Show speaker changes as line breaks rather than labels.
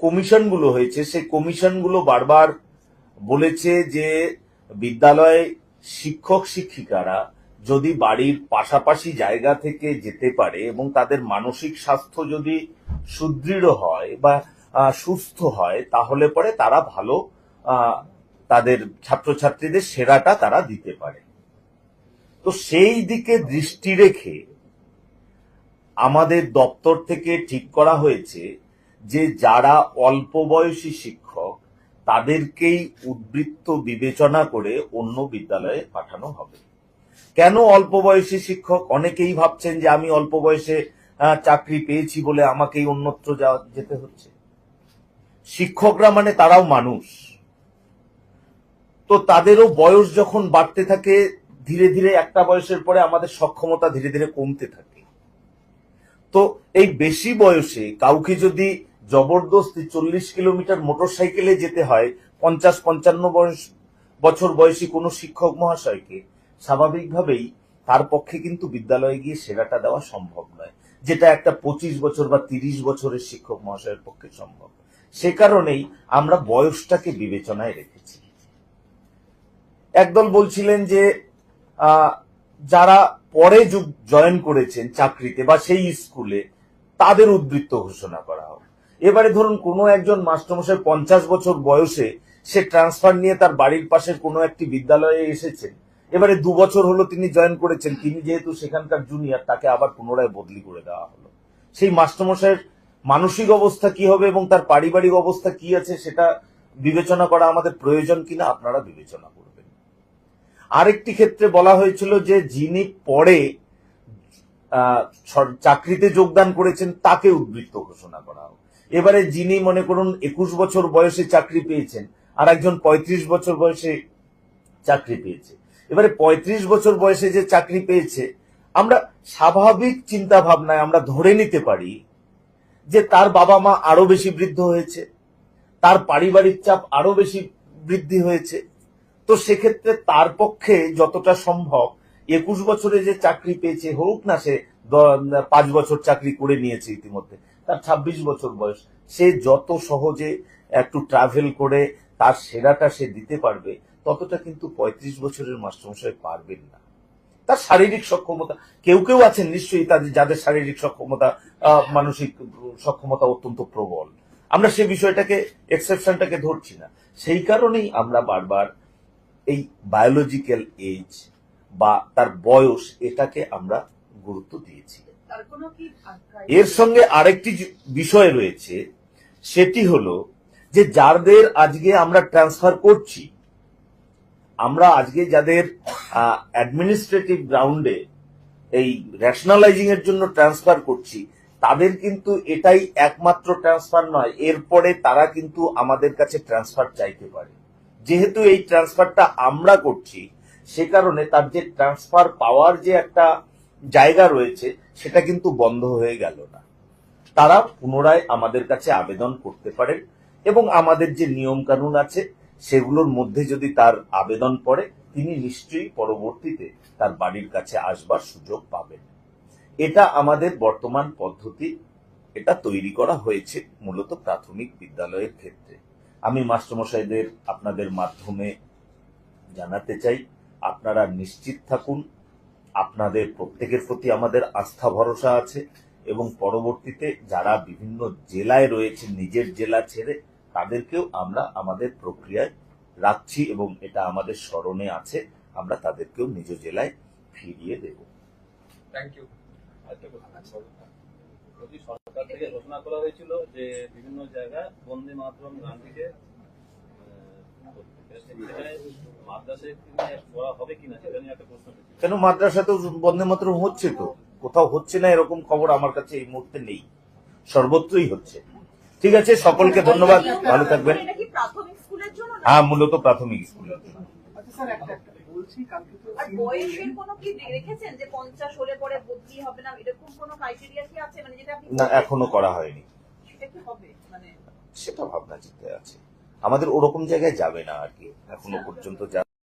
কমিশনগুলো হয়েছে সেই কমিশনগুলো বারবার বলেছে যে বিদ্যালয়ে শিক্ষক শিক্ষিকারা যদি বাড়ির পাশাপাশি জায়গা থেকে যেতে পারে এবং তাদের মানসিক স্বাস্থ্য যদি সুদৃঢ় হয় বা সুস্থ হয় তাহলে পরে তারা ভালো তাদের ছাত্রছাত্রীদের সেরাটা তারা দিতে পারে। তো সেই দিকে দৃষ্টি রেখে আমাদের দপ্তর থেকে ঠিক করা হয়েছে যে যারা অল্প বয়সী শিক্ষক তাদেরকেই উদ্বৃত্ত বিবেচনা করে অন্য বিদ্যালয়ে পাঠানো হবে। কেন অল্প বয়সী শিক্ষক? অনেকেই ভাবছেন যে আমি অল্প বয়সে চাকরি পেয়েছি বলে আমাকেই অন্যত্র যেতে হচ্ছে। শিক্ষকরা মানে তারাও মানুষ, তো তাদেরও বয়স যখন বাড়তে থাকে ধীরে ধীরে একটা বয়সের পরে আমাদের সক্ষমতা ধীরে ধীরে কমতে থাকে। তো এই বেশি বয়সে কাউকে যদি জবরদস্তি 40 কিলোমিটার মোটরসাইকেলে যেতে হয় 50-55 বছর বয়সী কোনো শিক্ষক মহাশয়কে, স্বাভাবিকভাবেই তার পক্ষে কিন্তু বিদ্যালয়ে গিয়ে সেরাটা দেওয়া সম্ভব নয়, যেটা একটা 25 বছর বা 30 বছরের শিক্ষক মহাশয়ের পক্ষে সম্ভব। সে কারণেই আমরা বয়সটাকে বিবেচনায় রেখেছি। একদল বলছিলেন যে যারা পরে জয়েন করেছেন চাকরিতে বা সেই স্কুলে তাদের উদ্বৃত্ত ঘোষণা করা হবে। এবারে ধরুন কোনো একজন মাস্টারমশাই 50 বছর বয়সে সে ট্রান্সফার নিয়ে তার বাড়ির পাশের কোনো একটি বিদ্যালয়ে এসেছেন, এবারে 2 বছর হলো তিনি জয়েন করেছেন, তিনি যেহেতু সেখানকার জুনিয়র তাকে আবার পুনরায় বদলি করে দেওয়া হলো। সেই মাস্টারমশাইয়ের মানসিক অবস্থা কি হবে এবং তার পারিবারিক অবস্থা কি আছে সেটা বিবেচনা করা আমাদের প্রয়োজন কিনা আপনারা বিবেচনা করবেন। আরেকটি ক্ষেত্রে বলা হয়েছিল যে যিনি পরে চাকরিতে যোগদান করেছেন তাকে উদ্বৃত্ত ঘোষণা করা হবে। এবারে যিনি মনে করুন 21 বছর বয়সে চাকরি পেয়েছেন আর একজন 35 বছর বয়সে চাকরি পেয়েছে, এবারে 35 বছর বয়সে যে চাকরি পেয়েছে আমরা স্বাভাবিক চিন্তা ভাবনায় আমরা ধরে নিতে পারি যে তার বাবা মা আরো বেশি বৃদ্ধ হয়েছে, তার পারিবারিক চাপ আরো বেশি বৃদ্ধি হয়েছে। তো সেক্ষেত্রে তার পক্ষে যতটা সম্ভব 21 বছরে যে চাকরি পেয়েছে, হোক না সে 5 বছর চাকরি করে নিয়েছে ইতিমধ্যে, তার 26 বছর বয়স, সে যত সহজে একটু ট্রাভেল করে তার সেরাটা সে দিতে পারবে ততটা কিন্তু 35 বছরের মাস্টারমশাই পারবেন না। তার শারীরিক সক্ষমতা, কেউ কেউ আছেন নিশ্চয়ই যাদের শারীরিক সক্ষমতা মানসিক সক্ষমতা অত্যন্ত প্রবল, আমরা সে বিষয়টাকে এক্সেপশনটাকে ধরছি না। সেই কারণেই আমরা বারবার এই বায়োলজিক্যাল এজ বা তার বয়স এটাকে আমরা গুরুত্ব দিয়েছি। এর সঙ্গে আরেকটি বিষয় রয়েছে, সেটি হলো যে যাদের আজকে আমরা ট্রান্সফার করছি, আমরা আজকে যাদের অ্যাডমিনিস্ট্রেটিভ গ্রাউন্ডে এই রেশনালাইজিং এর জন্য ট্রান্সফার করছি তাদের কিন্তু এটাই একমাত্র ট্রান্সফার নয়, এরপরে তারা কিন্তু আমাদের কাছে ট্রান্সফার চাইতে পারে। যেহেতু এই ট্রান্সফারটা আমরা করছি সে কারণে তার যে ট্রান্সফার পাওয়ার যে একটা জায়গা রয়েছে সেটা কিন্তু বন্ধ হয়ে গেল না। তারা পুনরায় আমাদের কাছে আবেদন করতে পারেন এবং আমাদের যে নিয়ম কানুন আছে সেগুলোর মধ্যে যদি তার আবেদন পড়ে তিনি নিশ্চয়ই পরবর্তীতে তার বাড়ির কাছে আসবার সুযোগ পাবেন। এটা আমাদের বর্তমান পদ্ধতি, এটা তৈরি করা হয়েছে মূলত প্রাথমিক বিদ্যালয়ের ক্ষেত্রে। আমি মাস্টারমশাইদের আপনাদের মাধ্যমে জানাতে চাই, আপনারা নিশ্চিত থাকুন, আপনাদের প্রত্যেকের প্রতি আমাদের আস্থা ভরসা আছে এবং পরবর্তীতে যারা বিভিন্ন জেলায় রয়েছে নিজের জেলা ছেড়ে তাদেরকেও আমরা আমাদের প্রক্রিয়ায় রাখছি এবং এটা আমাদের স্মরণে আছে, আমরা তাদেরকেও নিজ জেলায় ফিরিয়ে দেব।
Thank you. সরকার থেকে ঘোষণা করা হয়েছিল যে বিভিন্ন জায়গায় বন্দে মাতরম গান্ধীকে
কেন মাদ্রাসাতেও বন্দে মাতরম হচ্ছে, তো কোথাও হচ্ছে না এরকম খবর আমার কাছে এই মুহূর্তে নেই, সর্বত্রই হচ্ছে। ঠিক আছে, সকলকে ধন্যবাদ, ভালো থাকবেন। হ্যাঁ, মূলত প্রাথমিক স্কুলের জন্য। না, এখনো করা হয়নি, সেটা ভাবনা চিন্তায় আছে। আমাদের ওরকম জায়গায় যাবে না আর কি, এখনো পর্যন্ত যা